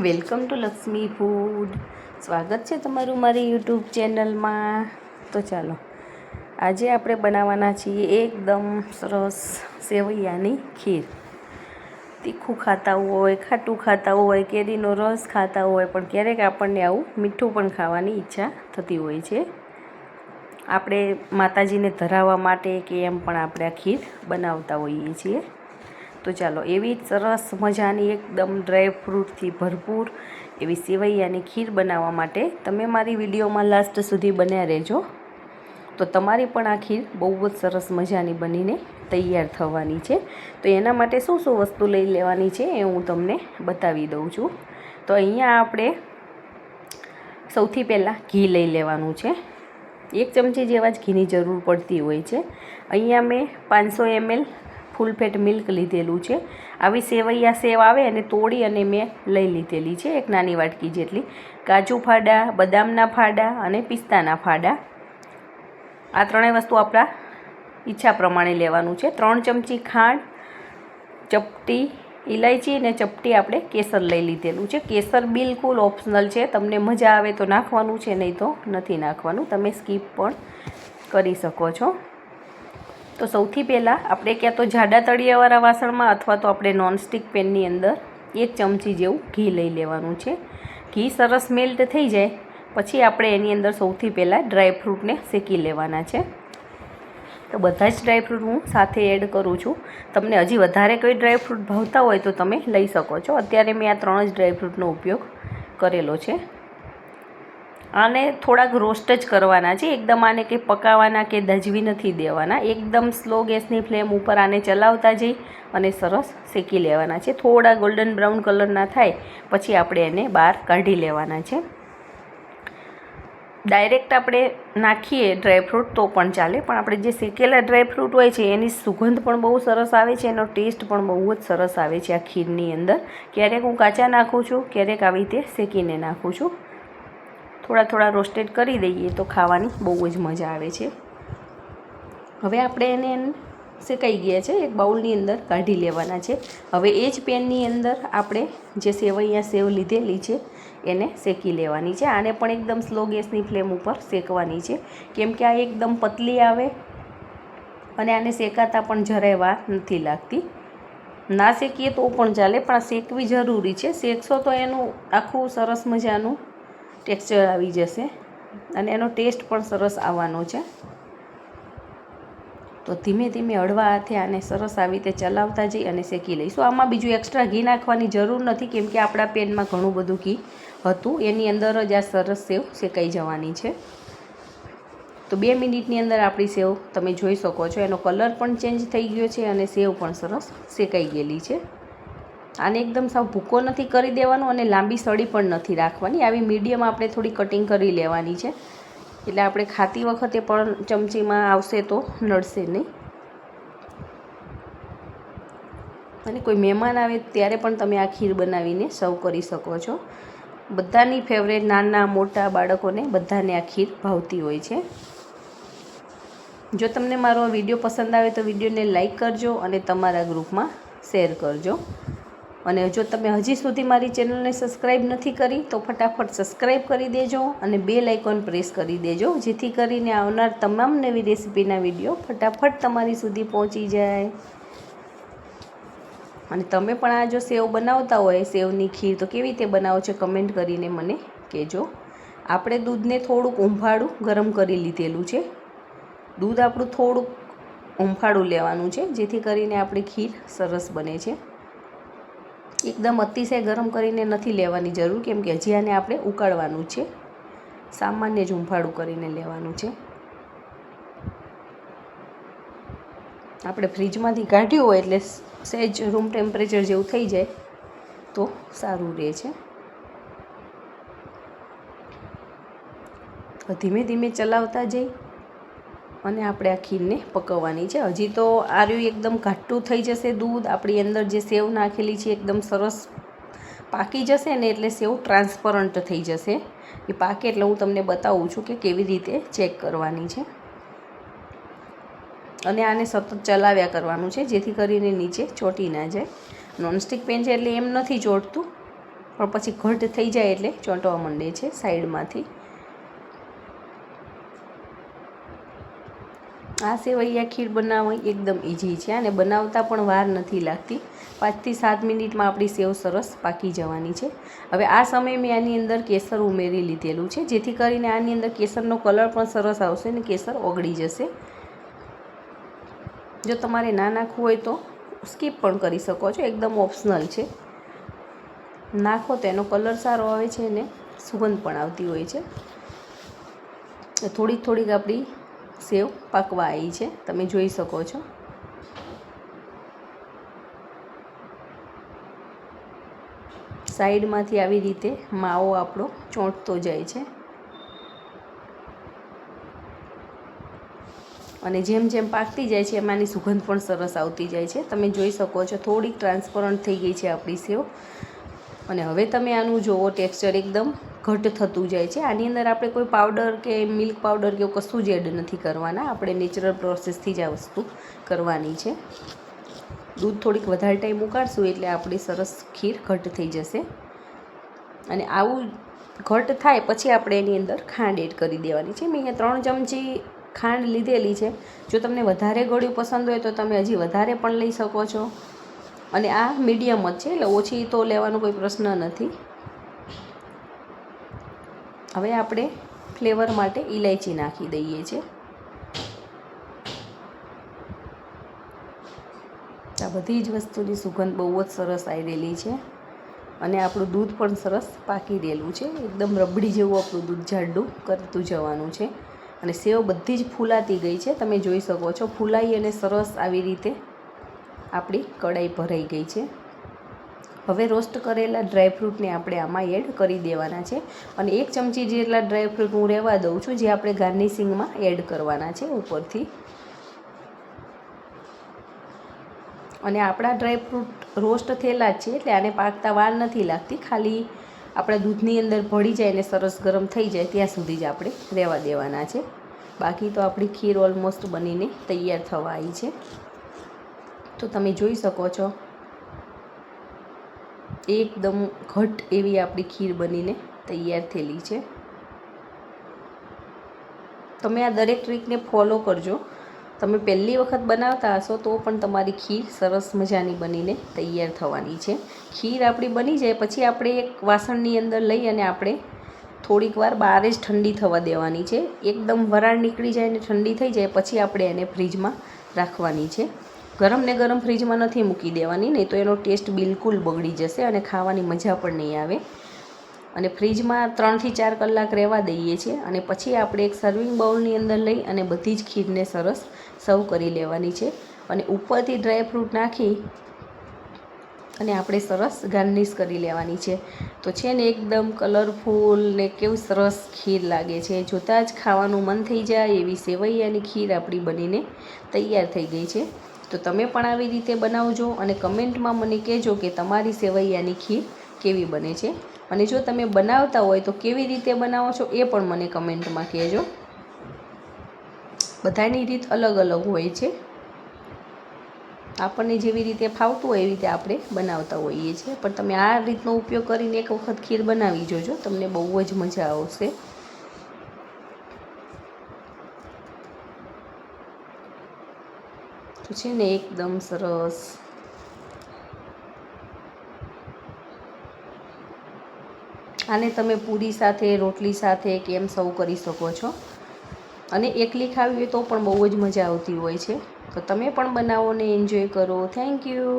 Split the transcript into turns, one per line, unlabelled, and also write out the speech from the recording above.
Welcome to Lakshmi food. સ્વાગત છે તમારું મારી યુટ્યુબ ચેનલમાં. તો ચાલો આજે આપણે બનાવવાના છીએ એકદમ સરસ સેવૈયાની ખીર. તીખું ખાતા હોય, ખાટું ખાતા હોય, કેરીનો રસ ખાતા હોય, પણ ક્યારેક આપણને આવું મીઠું પણ ખાવાની ઈચ્છા થતી હોય છે. આપણે માતાજીને ધરાવવા માટે કે એમ પણ આપણે આ ખીર બનાવતા હોઈએ છીએ. તો ચાલો એવી સરસ મજાની એકદમ ડ્રાયફ્રૂટથી ભરપૂર એવી સેવૈયાની ખીર બનાવવા માટે તમે મારી વિડીયોમાં લાસ્ટ સુધી બન્યા રહેજો. તો તમારી પણ આ ખીર બહુ જ સરસ મજાની બનીને તૈયાર થવાની છે. તો એના માટે શું શું વસ્તુ લઈ લેવાની છે એ હું તમને બતાવી દઉં છું. તો અહીંયા આપણે સૌથી પહેલાં ઘી લઈ લેવાનું છે. 1 ચમચી જેવા જ ઘીની જરૂર પડતી હોય છે. અહીંયા મેં 500 ml ફૂલ ફેટ મિલ્ક લીધેલું છે. આવી સેવૈયા સેવ આવે અને તોડી અને મેં લઈ લીધેલી છે, એક નાની વાટકી જેટલી. કાજુ ફાડા, બદામના ફાડા અને પિસ્તાના ફાડા, આ ત્રણેય વસ્તુ આપણા ઈચ્છા પ્રમાણે લેવાનું છે. 3 ચમચી ખાંડ, ચપટી ઇલાયચી અને ચપટી આપણે કેસર લઈ લીધેલું છે. કેસર બિલકુલ ઓપ્શનલ છે, તમને મજા આવે તો નાખવાનું છે, નહીં તો નથી નાખવાનું, તમે સ્કીપ પણ કરી શકો છો. તો સૌથી પહેલાં આપણે ક્યાં તો જાડા તળિયાવાળા વાસણમાં અથવા તો આપણે નોનસ્ટિક પેનની અંદર 1 ચમચી જેવું ઘી લઈ લેવાનું છે. ઘી સરસ મેલ્ટ થઈ જાય પછી આપણે એની અંદર સૌથી પહેલાં ડ્રાયફ્રૂટને શેકી લેવાના છે. તો બધા જ ડ્રાયફ્રૂટ હું સાથે એડ કરું છું. તમને હજી વધારે કોઈ ડ્રાયફ્રૂટ ભાવતા હોય તો તમે લઈ શકો છો. અત્યારે મેં આ 3 જ ડ્રાયફ્રૂટનો ઉપયોગ કરેલો છે. આને થોડાક રોસ્ટ જ કરવાના છે, એકદમ આને કંઈ પકાવવાના કે દજવી નથી દેવાના. એકદમ સ્લો ગેસની ફ્લેમ ઉપર આને ચલાવતા જઈ અને સરસ શેકી લેવાના છે. થોડા ગોલ્ડન બ્રાઉન કલરના થાય પછી આપણે એને બહાર કાઢી લેવાના છે. ડાયરેક્ટ આપણે નાખીએ ડ્રાયફ્રૂટ તો પણ ચાલે, પણ આપણે જે શેકેલા ડ્રાયફ્રૂટ હોય છે એની સુગંધ પણ બહુ સરસ આવે છે, એનો ટેસ્ટ પણ બહુ જ સરસ આવે છે આ ખીરની અંદર. ક્યારેક હું કાચા નાખું છું, ક્યારેક આવી રીતે શેકીને નાખું છું. થોડા રોસ્ટેડ કરી દઈએ તો ખાવાની બહુ જ મજા આવે છે. હવે આપણે એને શેકાઈ ગયા છે, એક બાઉલની અંદર કાઢી લેવાના છે. હવે એ જ પેનની અંદર આપણે જે સેવૈયા સેવ લીધેલી છે એને શેકી લેવાની છે. આને પણ એકદમ સ્લો ગેસની ફ્લેમ ઉપર શેકવાની છે, કેમ કે આ એકદમ પતલી આવે અને આને શેકાતા પણ જરાય વાર નથી લાગતી. ના શેકીએ તો પણ ચાલે, પણ આ શેકવી જરૂરી છે. શેકશો તો એનું આખું સરસ મજાનું ટેક્સચર આવી જશે અને એનો ટેસ્ટ પણ સરસ આવવાનો છે. તો ધીમે ધીમે હળવા હાથે આને સરસ આવી રીતે ચલાવતા જઈ અને શેકી લઈશું. આમાં બીજું એક્સ્ટ્રા ઘી નાખવાની જરૂર નથી, કેમ કે આપણા પેનમાં ઘણું બધું ઘી હતું, એની અંદર જ આ સરસ સેવ શેકાઈ જવાની છે. તો 2 મિનિટની અંદર આપણી સેવ તમે જોઈ શકો છો, એનો કલર પણ ચેન્જ થઈ ગયો છે અને સેવ પણ સરસ શેકાઈ ગયેલી છે. આને એકદમ સાવ ભૂકો નથી કરી દેવાનો અને લાંબી સળી પણ નથી રાખવાની. આવી મીડિયમ આપણે થોડી કટિંગ કરી લેવાની છે, એટલે આપણે ખાતી વખતે પણ ચમચીમાં આવશે તો નડશે નહીં. અને કોઈ મહેમાન આવે ત્યારે પણ તમે આ ખીર બનાવીને સર્વ કરી શકો છો. બધાની ફેવરેટ, નાના મોટા બાળકોને બધાને આ ખીર ભાવતી હોય છે. જો તમને મારો આ વિડીયો પસંદ આવે તો વિડીયોને લાઈક કરજો અને તમારા ગ્રુપમાં શેર કરજો. અને જો તમે હજી સુધી મારી ચેનલને સબસ્ક્રાઈબ નથી કરી તો ફટાફટ સબસ્ક્રાઈબ કરી દેજો અને બેલ આઇકોન પ્રેસ કરી દેજો, જેથી કરીને આવનાર તમામ નવી રેસીપીના વિડીયો ફટાફટ તમારી સુધી પહોંચી જાય. અને તમે પણ આ જો સેવ બનાવતા હોય, સેવની ખીર, તો કેવી રીતે બનાવો છો કમેન્ટ કરીને મને કહેજો. આપણે દૂધને થોડુંક ઉંફાળું ગરમ કરી લીધેલું છે. દૂધ આપણું થોડુંક ઉંફાળું લેવાનું છે, જેથી કરીને આપણી ખીર સરસ બને છે. એકદમ અતિશય ગરમ કરીને નથી લેવાની જરૂર, કેમ કે હજી આને આપણે ઉકાળવાનું છે. સામાન્ય જ ઉંફાળું કરીને લેવાનું છે. આપણે ફ્રીજમાંથી કાઢ્યું હોય એટલે સહેજ રૂમ ટેમ્પરેચર જેવું થઈ જાય તો સારું રહે છે. ધીમે ધીમે ચલાવતા જઈ અને આપણે આ ખીરને પકવવાની છે. હજી તો આર્યું એકદમ ઘાટું થઈ જશે દૂધ, આપણી અંદર જે સેવ નાખેલી છે એકદમ સરસ પાકી જશે ને, એટલે સેવ ટ્રાન્સપરન્ટ થઈ જશે. એ પાકે એટલે હું તમને બતાવું છું કે કેવી રીતે ચેક કરવાની છે. અને આને સતત ચલાવ્યા કરવાનું છે, જેથી કરીને નીચે ચોંટી ના જાય. નોનસ્ટિક પેન છે એટલે એમ નથી ચોંટતું, પણ પછી ઘટ થઈ જાય એટલે ચોંટવા માંડે છે સાઈડમાંથી. આ સેવૈયા ખીર બનાવવી એકદમ ઇઝી છે અને બનાવતા પણ વાર નથી લાગતી. 5 થી 7 મિનિટમાં આપણી સેવ સરસ પાકી જવાની છે. હવે આ સમયે મેં આની અંદર કેસર ઉમેરી લીધેલું છે, જેથી કરીને આની અંદર કેસરનો કલર પણ સરસ આવશે અને કેસર ઓગળી જશે. જો તમારે ના નાખવું હોય તો સ્કીપ પણ કરી શકો છો, એકદમ ઓપ્શનલ છે. નાખો તો એનો કલર સારો આવે છે અને સુગંધ પણ આવતી હોય છે. થોડીક થોડીક આપણી સેવ પાકવા આવી છે, તમે જોઈ શકો છો. સાઈડમાંથી આવી રીતે માવો આપણો ચોંટતો જાય છે અને જેમ જેમ પાકતી જાય છે એમાંની સુગંધ પણ સરસ આવતી જાય છે. તમે જોઈ શકો છો થોડીક ટ્રાન્સપરન્ટ થઈ ગઈ છે આપણી સેવ. અને હવે તમે આનું જુઓ, ટેક્સચર એકદમ ઘટ થતું જાય છે. આની અંદર આપણે કોઈ પાવડર કે મિલ્ક પાવડર કે એવું કશું જ એડ નથી કરવાના, આપણે નેચરલ પ્રોસેસથી જ આ વસ્તુ કરવાની છે. દૂધ થોડીક વધારે ટાઈમ ઉકાળશું એટલે આપણી સરસ ખીર ઘટ થઈ જશે. અને આવું ઘટ થાય પછી આપણે એની અંદર ખાંડ એડ કરી દેવાની છે. મેં અહીંયા 3 ચમચી ખાંડ લીધેલી છે. જો તમને વધારે ગળ્યું પસંદ હોય તો તમે હજી વધારે પણ લઈ શકો છો. અને આ મીડિયમ જ છે, એટલે ઓછી તો લેવાનો કોઈ પ્રશ્ન નથી. હવે આપણે ફ્લેવર માટે ઇલાયચી નાખી દઈએ છીએ. આ બધી જ વસ્તુની સુગંધ બહુ જ સરસ આવેલી છે અને આપણું દૂધ પણ સરસ પાકી રહેલું છે. એકદમ રબડી જેવું આપણું દૂધ જાડું કરતું જવાનું છે અને સેવ બધી જ ફૂલાતી ગઈ છે. તમે જોઈ શકો છો ફૂલાઈ અને સરસ આવી રીતે આપણી કઢાઈ ભરાઈ ગઈ છે. હવે રોસ્ટ કરેલા ડ્રાયફ્રૂટને આપણે આમાં એડ કરી દેવાના છે અને 1 ચમચી જેટલા ડ્રાયફ્રૂટ હું રહેવા દઉં છું, જે આપણે ગાર્નિશિંગમાં એડ કરવાના છે ઉપરથી. અને આપણા ડ્રાયફ્રૂટ રોસ્ટ થયેલા જ છે એટલે આને પાકતા વાર નથી લાગતી. ખાલી આપણા દૂધની અંદર ભળી જાય અને સરસ ગરમ થઈ જાય ત્યાં સુધી જ આપણે રહેવા દેવાના છે. બાકી તો આપણી ખીર ઓલમોસ્ટ બનીને તૈયાર થવા આવી છે. તો તમે જોઈ શકો છો એકદમ ઘટ એવી આપણી ખીર બનીને તૈયાર થયેલી છે. તમે આ દરેક ટ્રીકને ફોલો કરજો. તમે પહેલી વખત બનાવતા હશો તો પણ તમારી ખીર સરસ મજાની બનીને તૈયાર થવાની છે. ખીર આપણી બની જાય પછી આપણે એક વાસણની અંદર લઈ અને આપણે થોડીક વાર બહાર જ ઠંડી થવા દેવાની છે. એકદમ વરાળ નીકળી જાય અને ઠંડી થઈ જાય પછી આપણે એને ફ્રીજમાં રાખવાની છે. ગરમ ને ગરમ ફ્રીજમાં નથી મૂકી દેવાની, નહીં તો એનો ટેસ્ટ બિલકુલ બગડી જશે અને ખાવાની મજા પણ નહીં આવે. અને ફ્રીજમાં 3 થી 4 કલાક રહેવા દઈએ છીએ અને પછી આપણે એક સર્વિંગ બાઉલની અંદર લઈ અને બધી જ ખીરને સરસ સર્વ કરી લેવાની છે. અને ઉપરથી ડ્રાયફ્રૂટ નાખી અને આપણે સરસ ગાર્નિશ કરી લેવાની છે. તો છે ને એકદમ કલરફુલ ને કેવું સરસ ખીર લાગે છે. જોતાં જ ખાવાનું મન થઈ જાય એવી સેવૈયાની ખીર આપણી બનીને તૈયાર થઈ ગઈ છે. તો તમે પણ આવી રીતે બનાવજો અને કમેન્ટમાં મને કહેજો કે તમારી સેવૈયાની ખીર કેવી બને છે. અને જો તમે બનાવતા હોય તો કેવી રીતે બનાવો છો એ પણ મને કમેન્ટમાં કહેજો. બધાની રીત અલગ અલગ હોય છે. આપણને જેવી રીતે ફાવતું હોય એવી રીતે આપણે બનાવતા હોઈએ છીએ. પણ તમે આ રીતનો ઉપયોગ કરીને એક વખત ખીર બનાવી જોજો, તમને બહુ જ મજા આવશે. તો છે ને એકદમ સરસ આને તમે પૂરી સાથે, રોટલી સાથે કેમ સર્વ કરી શકો છો. અને એકલી ખાવી હોય તો પણ બહુ જ મજા આવતી હોય છે. તો તમે પણ બનાવો ને એન્જોય કરો. Thank you.